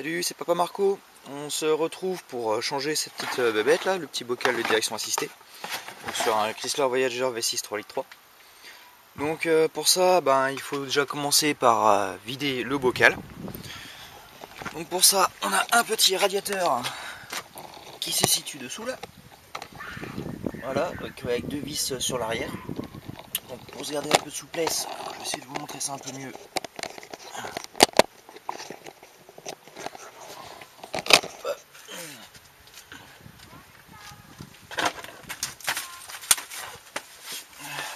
Salut, c'est Papa Marco. On se retrouve pour changer cette petite bébête là, le petit bocal de direction assistée. Donc sur un Chrysler Voyager V6 3 litres 3. Donc pour ça, il faut déjà commencer par vider le bocal. Donc pour ça, on a un petit radiateur qui se situe dessous là. Voilà, avec deux vis sur l'arrière. Donc pour se garder un peu de souplesse, je vais essayer de vous montrer ça un peu mieux.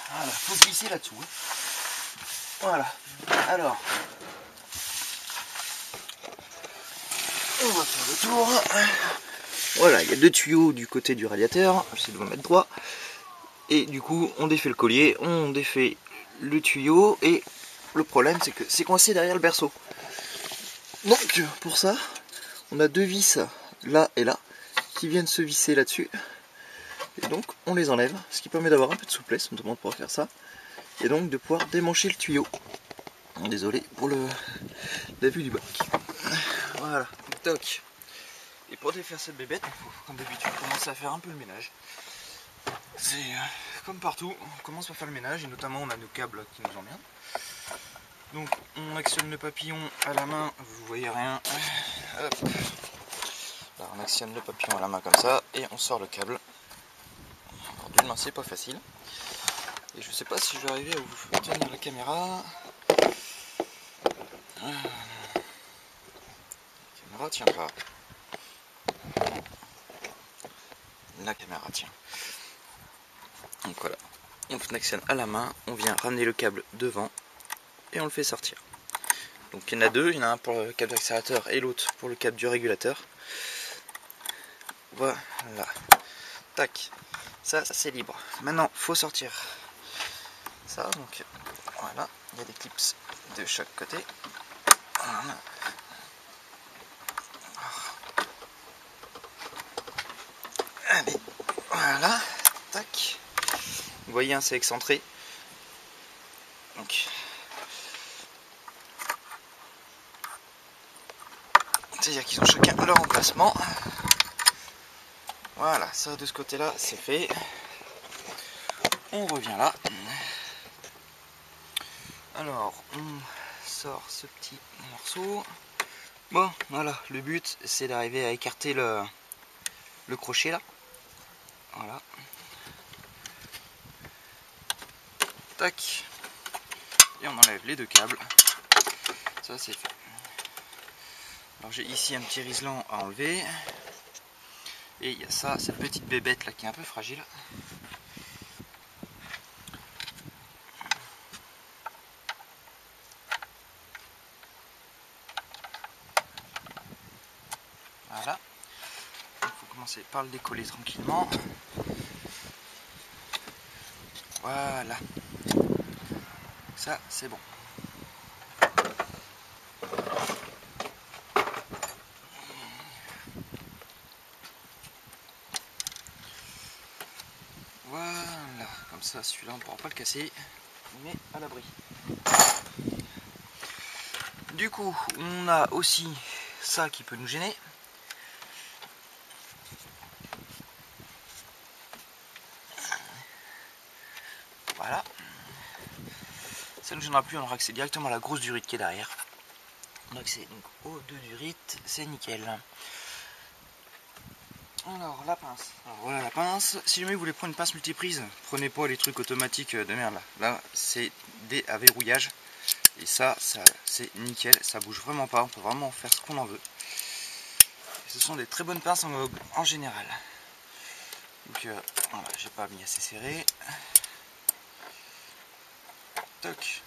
Voilà, faut se glisser là-dessous. Voilà, alors on va faire le tour. Voilà, il y a deux tuyaux du côté du radiateur, j'essaie de vous mettre droit. Et du coup, on défait le collier, on défait le tuyau, et le problème c'est que c'est coincé derrière le berceau. Donc pour ça, on a deux vis là et là qui viennent se visser là-dessus. Et donc on les enlève, ce qui permet d'avoir un peu de souplesse, notamment pour faire ça. Et donc de pouvoir démancher le tuyau. Désolé pour la vue du bac. Voilà, toc. Et pour défaire cette bébête, il faut, comme d'habitude, commencer à faire un peu le ménage. C'est comme partout, on commence par faire le ménage, et notamment on a nos câbles qui nous emmerdent. Donc on actionne le papillon à la main, vous voyez rien. Hop. Là, on actionne le papillon à la main comme ça, et on sort le câble. Alors d'une main c'est pas facile. Et je sais pas si je vais arriver à vous tenir la caméra. La caméra tient pas. La caméra tient. Donc voilà, on actionne à la main, on vient ramener le câble devant et on le fait sortir. Donc il y en a deux, il y en a un pour le câble d'accélérateur et l'autre pour le câble du régulateur. Voilà, tac, ça c'est libre. Maintenant faut sortir ça, donc voilà, il y a des clips de chaque côté. Voilà. Allez, voilà, tac. Vous voyez, hein, c'est excentré. Donc, c'est-à-dire qu'ils ont chacun leur emplacement. Voilà, ça de ce côté-là, c'est fait. On revient là. Alors, on sort ce petit morceau. Bon, voilà, le but, c'est d'arriver à écarter le crochet là. Voilà. Tac. Et on enlève les deux câbles. Ça, c'est fait. Alors, j'ai ici un petit riselant à enlever. Et il y a ça, cette petite bébête là qui est un peu fragile. Voilà. Il faut commencer par le décoller tranquillement. Voilà. Ça, c'est bon. Voilà. Comme ça, celui-là, on ne pourra pas le casser. On est à l'abri. Du coup, on a aussi ça qui peut nous gêner. Voilà. Ça ne nous gênera plus, on aura accès directement à la grosse durite qui est derrière. On a accès donc aux deux durites, c'est nickel. Alors la pince. Alors voilà la pince. Si jamais vous voulez prendre une pince multiprise, prenez pas les trucs automatiques de merde là. Là c'est des à verrouillage. Et ça c'est nickel, ça bouge vraiment pas, on peut vraiment faire ce qu'on en veut. Et ce sont des très bonnes pinces en général. Donc voilà, j'ai pas mis assez serré. Toc.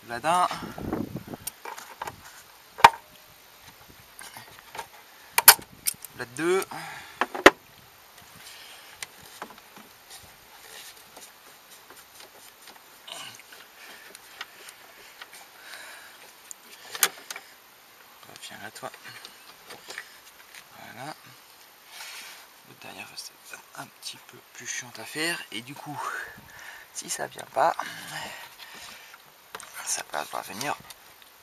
Bladin. Blade 2. Viens là toi. Voilà. Le derrière c'est un petit peu plus chiant à faire. Et du coup, si ça vient pas, ça va pas venir.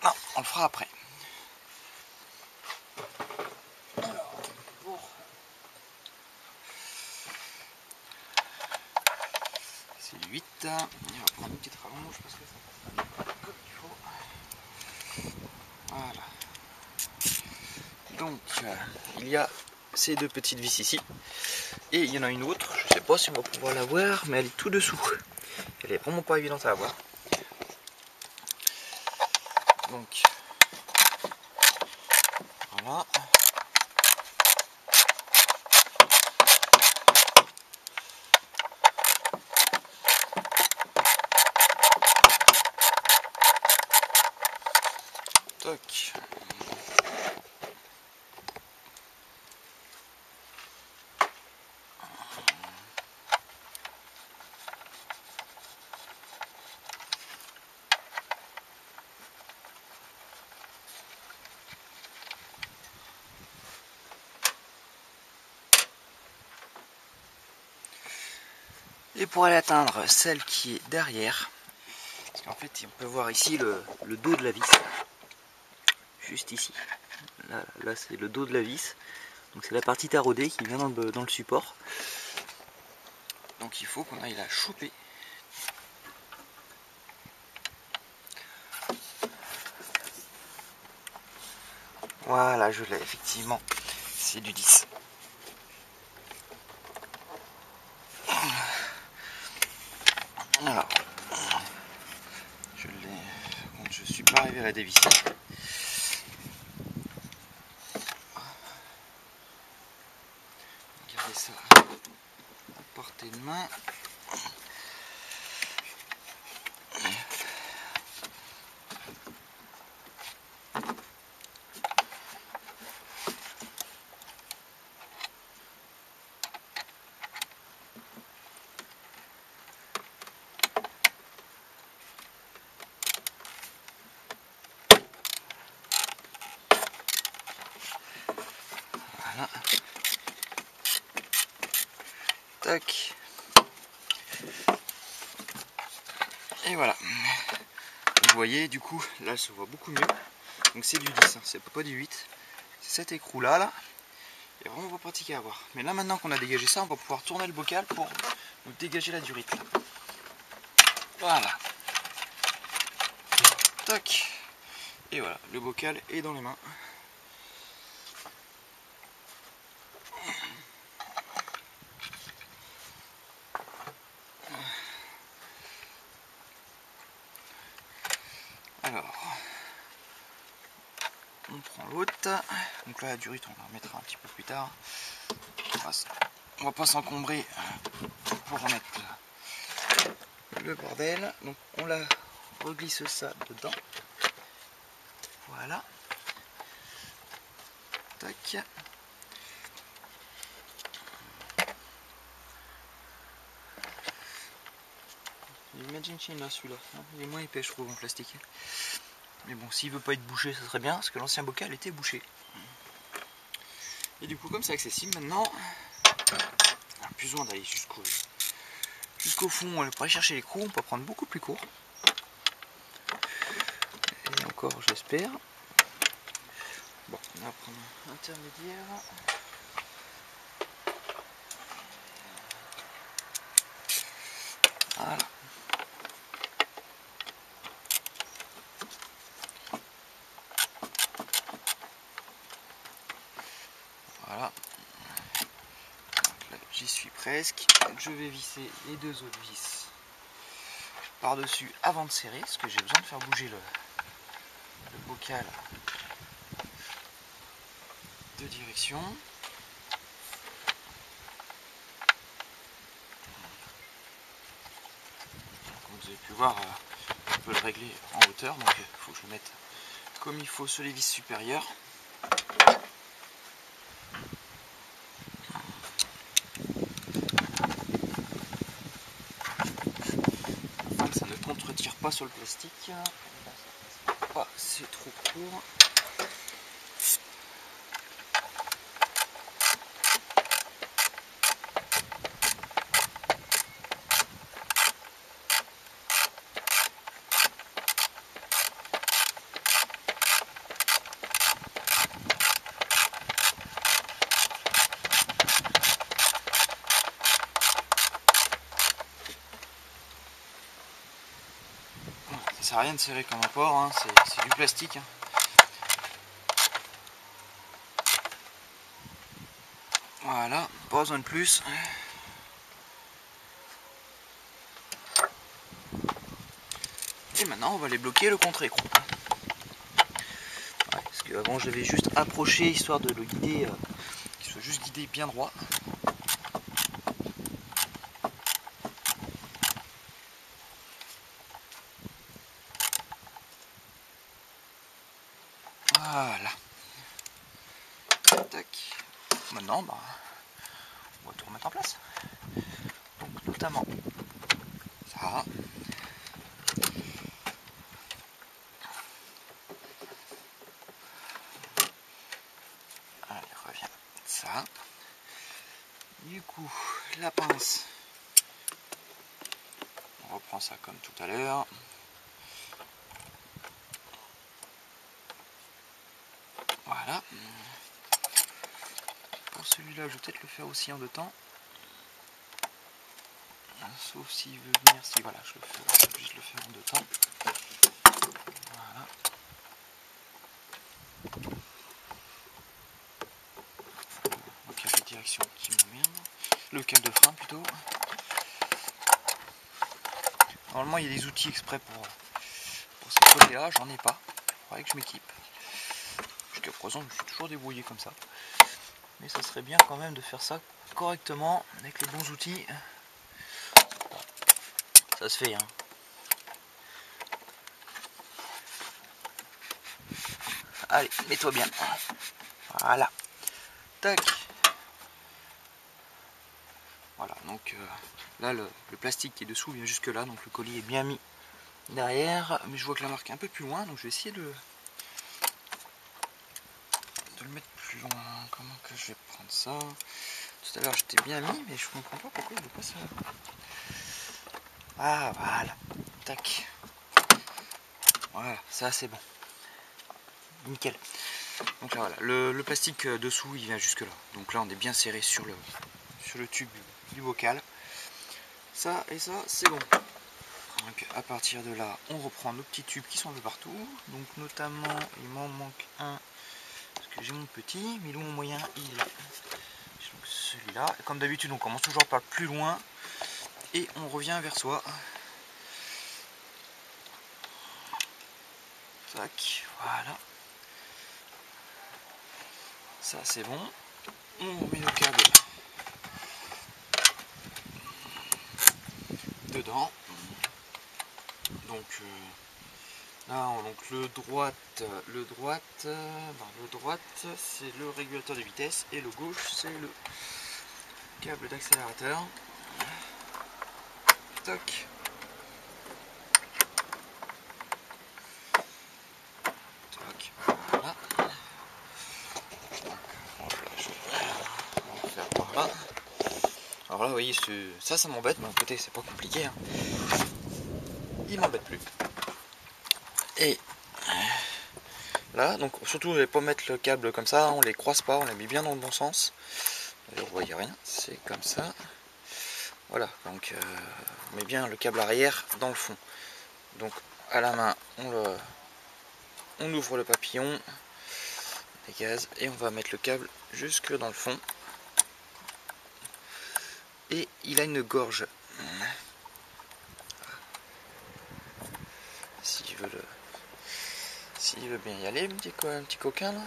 Non, on le fera après. C'est du 8. On va prendre une petite rallonge parce que ça passe comme il faut. Voilà. Donc il y a ces deux petites vis ici. Et il y en a une autre, je sais pas si on va pouvoir la voir, mais elle est tout dessous. Elle est vraiment pas évidente à avoir. Donc voilà. Toc. Et pour aller atteindre celle qui est derrière, parce qu'en fait on peut voir ici le dos de la vis, juste ici. Là c'est le dos de la vis, donc c'est la partie taraudée qui vient dans le support. Donc il faut qu'on aille la choper. Voilà, je l'ai effectivement, c'est du 10. Alors, je l'ai, quand je suis pas arrivé à la dévisser. Regardez ça à portée de main. Voilà. Tac. Et voilà. Vous voyez, du coup, là, elle se voit beaucoup mieux. Donc c'est du 10, hein, c'est pas du 8. C'est cet écrou là. Il est vraiment pas pratique à avoir. Mais là, maintenant qu'on a dégagé ça, on va pouvoir tourner le bocal pour nous dégager la durite. Voilà. Tac. Et voilà, le bocal est dans les mains. Alors, on prend l'autre. Donc là, la durite, on la remettra un petit peu plus tard. On va pas s'encombrer pour remettre le bordel. Donc on la reglisse ça dedans. Voilà. Tac. Imagine Chin là, celui-là. Il est moins épais, je trouve, en plastique. Mais bon, s'il veut pas être bouché, ça serait bien, parce que l'ancien bocal était bouché. Et du coup, comme c'est accessible maintenant, on n'a plus besoin d'aller jusqu'au fond pour aller chercher les l'écrou. On peut prendre beaucoup plus court. Et encore, j'espère. Bon, on va prendre un intermédiaire. Voilà. Voilà. J'y suis presque. Donc je vais visser les deux autres vis par-dessus avant de serrer, parce que j'ai besoin de faire bouger le bocal de direction. Comme vous avez pu voir, on peut le régler en hauteur, donc il faut que je le mette comme il faut sur les vis supérieures. Afin que ça ne contre-tire pas sur le plastique. Oh, c'est trop court. sert à rien de serrer comme un porc, hein, c'est du plastique. Hein. Voilà, pas besoin de plus. Et maintenant on va les bloquer le contre-écrou. Ouais, parce qu'avant je l'avais juste approché histoire de le guider, qu'il soit juste guidé bien droit. Voilà. Tac. Maintenant, bah, on va tout remettre en place. Donc notamment ça. Allez, reviens. Ça. Du coup, la pince. On reprend ça comme tout à l'heure. Voilà. Pour celui-là, je vais peut-être le faire aussi en deux temps. Sauf s'il veut venir. Si, voilà, je vais juste le faire en deux temps. Voilà. Le câble de direction qui m'emmerde. Le câble de frein plutôt. Normalement, il y a des outils exprès pour ces côtés-là. J'en ai pas. Il faudrait que je m'équipe. Jusqu'à présent, je me suis toujours débrouillé comme ça. Mais ça serait bien quand même de faire ça correctement avec les bons outils. Ça se fait, hein. Allez, mets-toi bien. Voilà. Tac. Voilà, donc là, le plastique qui est dessous vient jusque là, donc le colis est bien mis derrière. Mais je vois que la marque est un peu plus loin, donc je vais essayer de le mettre plus loin. Comment que je vais prendre ça? Tout à l'heure, j'étais bien mis, mais je comprends pas pourquoi il veut pas ça. Ah, voilà. Tac. Voilà, ça c'est bon. Nickel. Donc là, voilà, le plastique dessous, il vient jusque là. Donc là, on est bien serré sur le tube du bocal. Ça et ça, c'est bon. Donc à partir de là, on reprend nos petits tubes qui sont un peu partout. Donc notamment, il m'en manque un. Parce que j'ai mon petit, mais mon moyen, il est là. Donc celui-là. Comme d'habitude, on commence toujours par le plus loin. Et on revient vers soi. Tac, voilà. Ça c'est bon. On remet le câble dedans. Donc là, donc le droite c'est le régulateur de vitesse et le gauche c'est le câble d'accélérateur. Tac. Tac. Voilà. On va faire par là. Alors là, vous voyez, ça m'embête, mais d'un côté, c'est pas compliqué. Hein. Il m'embête plus. Et là, donc surtout, je vais pas mettre le câble comme ça, on les croise pas, on les met bien dans le bon sens. D'ailleurs, vous voyez rien, c'est comme ça. Voilà, donc on met bien le câble arrière dans le fond. Donc à la main, on ouvre le papillon, les gaz, et on va mettre le câble jusque dans le fond. Et il a une gorge. S'il veut bien y aller, un petit coquin là.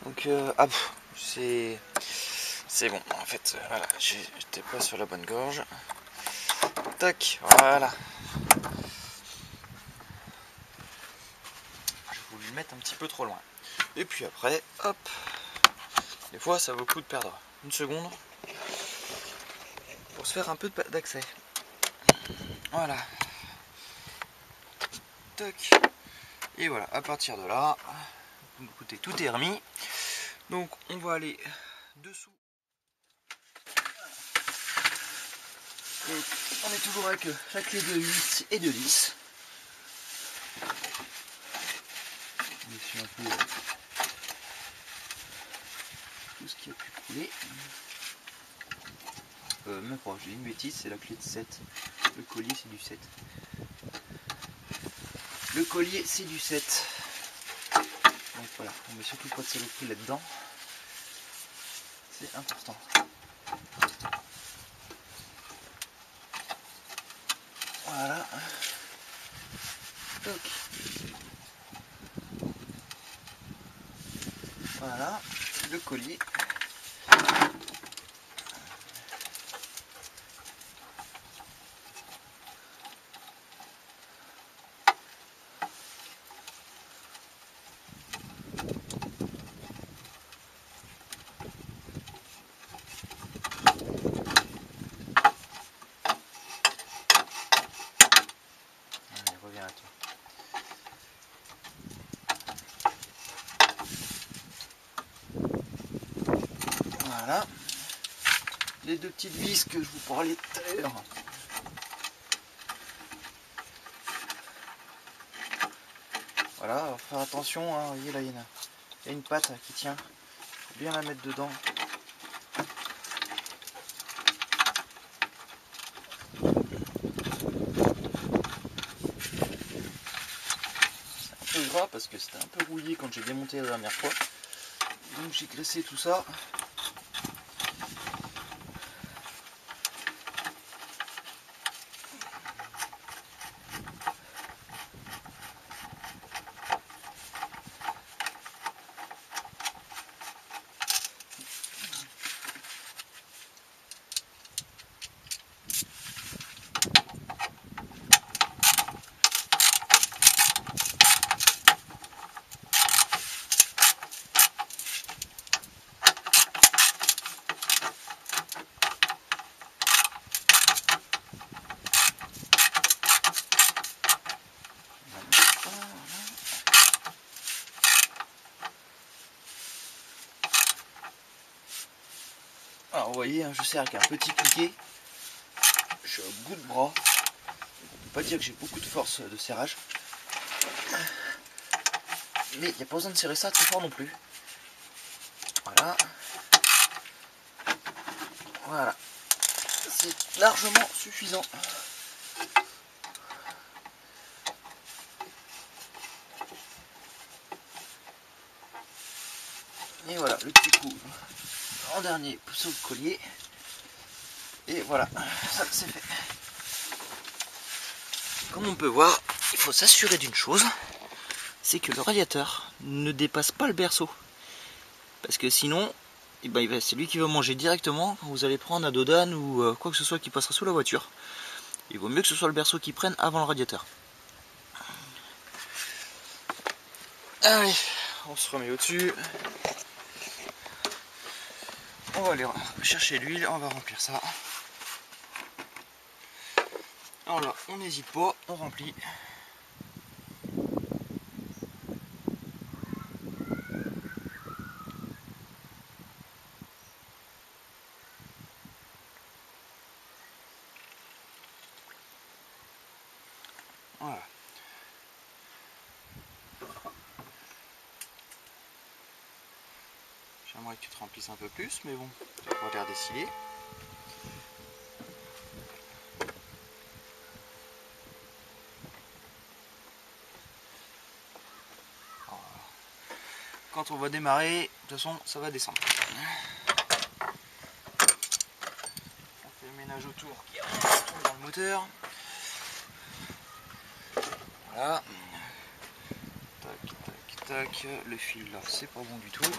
Donc c'est bon en fait, voilà, j'étais pas sur la bonne gorge. Tac, voilà. Je voulais le mettre un petit peu trop loin. Et puis après, hop. Des fois ça vaut le coup de perdre une seconde pour se faire un peu d'accès. Voilà. Tac. Et voilà, à partir de là, écoutez, tout est remis. Donc on va aller dessous. Donc, on est toujours avec la clé de 8 et de 10. On essuie un peu tout ce qui a pu couler. Même pas, j'ai une bêtise, c'est la clé de 7. Le collier c'est du 7. Le collier c'est du 7. Donc voilà, on met surtout pas de saloperie là-dedans. C'est important. Voilà. Donc. Voilà, le collier. Allez, reviens là, toi. Voilà. Les deux petites vis que je vous parlais tout à l'heure. Voilà, alors faire attention, hein, vous voyez là il y a une patte qui tient. Faut bien la mettre dedans. C'est un peu gras parce que c'était un peu rouillé quand j'ai démonté la dernière fois. Donc j'ai graissé tout ça. Alors vous voyez, je serre avec un petit cliquet. Je suis au bout de bras. On peut pas dire que j'ai beaucoup de force de serrage. Mais il n'y a pas besoin de serrer ça très fort non plus. Voilà. Voilà. C'est largement suffisant. Et voilà, le petit coup en dernier sur le collier. Et voilà, ça c'est fait. Comme on peut voir, il faut s'assurer d'une chose, c'est que le radiateur ne dépasse pas le berceau. Parce que sinon, eh ben, c'est lui qui va manger directement quand vous allez prendre un dodane ou quoi que ce soit qui passera sous la voiture. Il vaut mieux que ce soit le berceau qui prenne avant le radiateur. Allez, on se remet au-dessus. On va aller chercher l'huile, on va remplir ça. Alors là, on n'hésite pas, on remplit. Voilà. J'aimerais que tu te remplisses un peu plus, mais bon, tu vas pas l'air décider. Quand on va démarrer, de toute façon, ça va descendre. On fait le ménage autour qui retourne dans le moteur. Voilà. Tac, tac, tac. Le fil là, c'est pas bon du tout.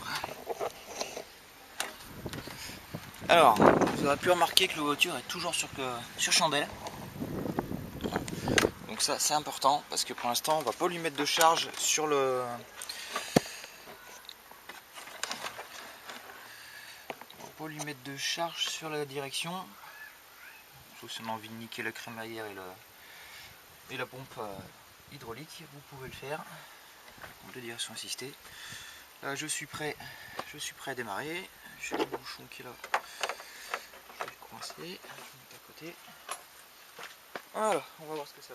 Alors, vous aurez pu remarquer que la voiture est toujours sur chandelle. Donc ça, c'est important parce que pour l'instant, on va pas lui mettre de charge sur le... On va lui mettre de charge sur la direction. Sauf si on a envie de niquer la crémaillère et la pompe hydraulique, vous pouvez le faire. De direction assistée. Là, je suis prêt à démarrer. J'ai le bouchon qui est là. Je vais le coincer. Je vais le mettre à côté. Voilà, on va voir ce que ça fait.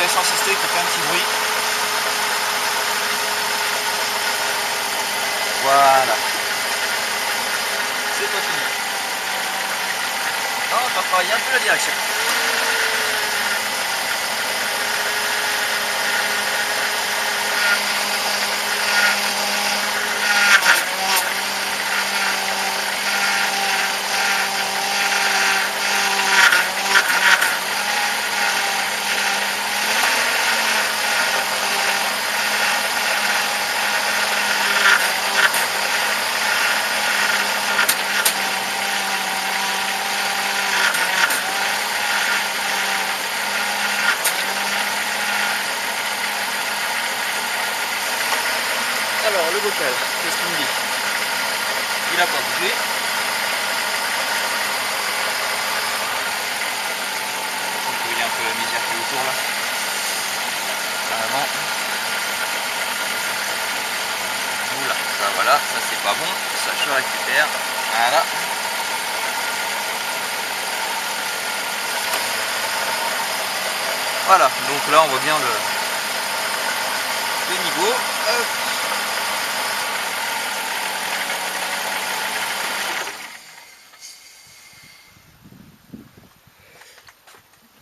direction assistée qui fait un petit bruit. Voilà. C'est pas fini. Non, on va travailler un peu la direction. Alors le bocal, qu'est-ce qu'il me dit? Il n'a pas bougé. Vous voyez un peu la misère qui est autour là. Carrément. Oula, ça voilà, ça c'est pas bon, ça je récupère. Voilà. Voilà, donc là on voit bien le niveau. Hop.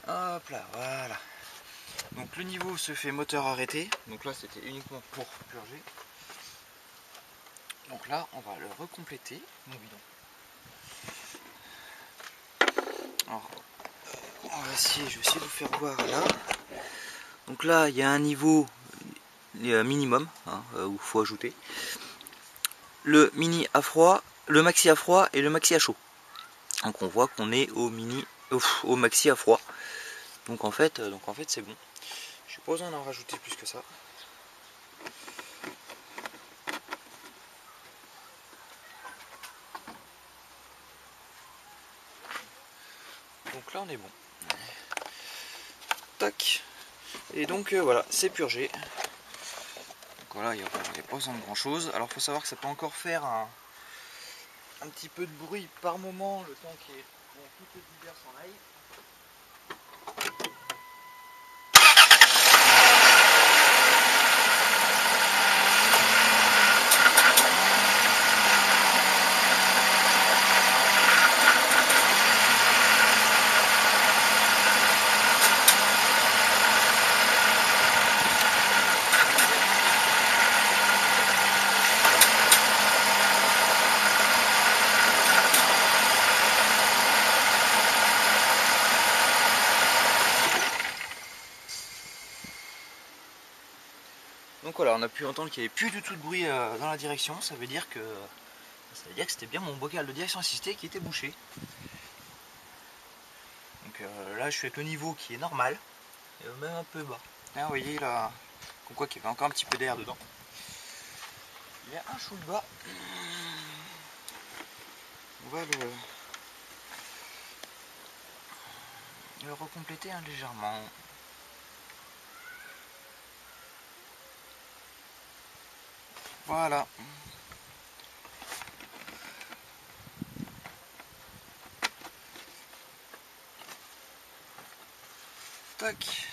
Hop là, voilà. Donc le niveau se fait moteur arrêté. Donc là c'était uniquement pour purger. Donc là on va le recompléter, mon bidon. Alors, on va essayer, je vais essayer de vous faire voir là. Donc là il y a un niveau minimum hein, où il faut ajouter le mini à froid, le maxi à froid et le maxi à chaud. Donc on voit qu'on est au maxi à froid. Donc en fait c'est bon. Je n'ai pas besoin d'en rajouter plus que ça. Donc là on est bon. Tac. Et donc voilà, c'est purgé. Donc voilà, il n'y a pas besoin de grand chose. Alors il faut savoir que ça peut encore faire un petit peu de bruit par moment, le temps qu'il y ait toutes les divers s'en aillent. Donc voilà, on a pu entendre qu'il n'y avait plus du tout de bruit dans la direction, ça veut dire que c'était bien mon bocal de direction assistée qui était bouché. Donc là je suis avec le niveau qui est normal, et même un peu bas. Là vous voyez là, comme quoi qu'il y avait encore un petit peu d'air dedans. Il y a un chou de bas. On va le recompléter légèrement. Voilà. Tac.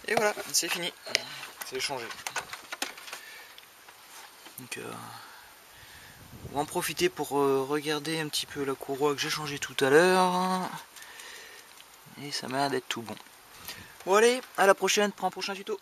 Et voilà, c'est fini. C'est changé. Donc on va en profiter pour regarder un petit peu la courroie que j'ai changée tout à l'heure. Et ça m'a l'air d'être tout bon. Bon allez, à la prochaine pour un prochain tuto.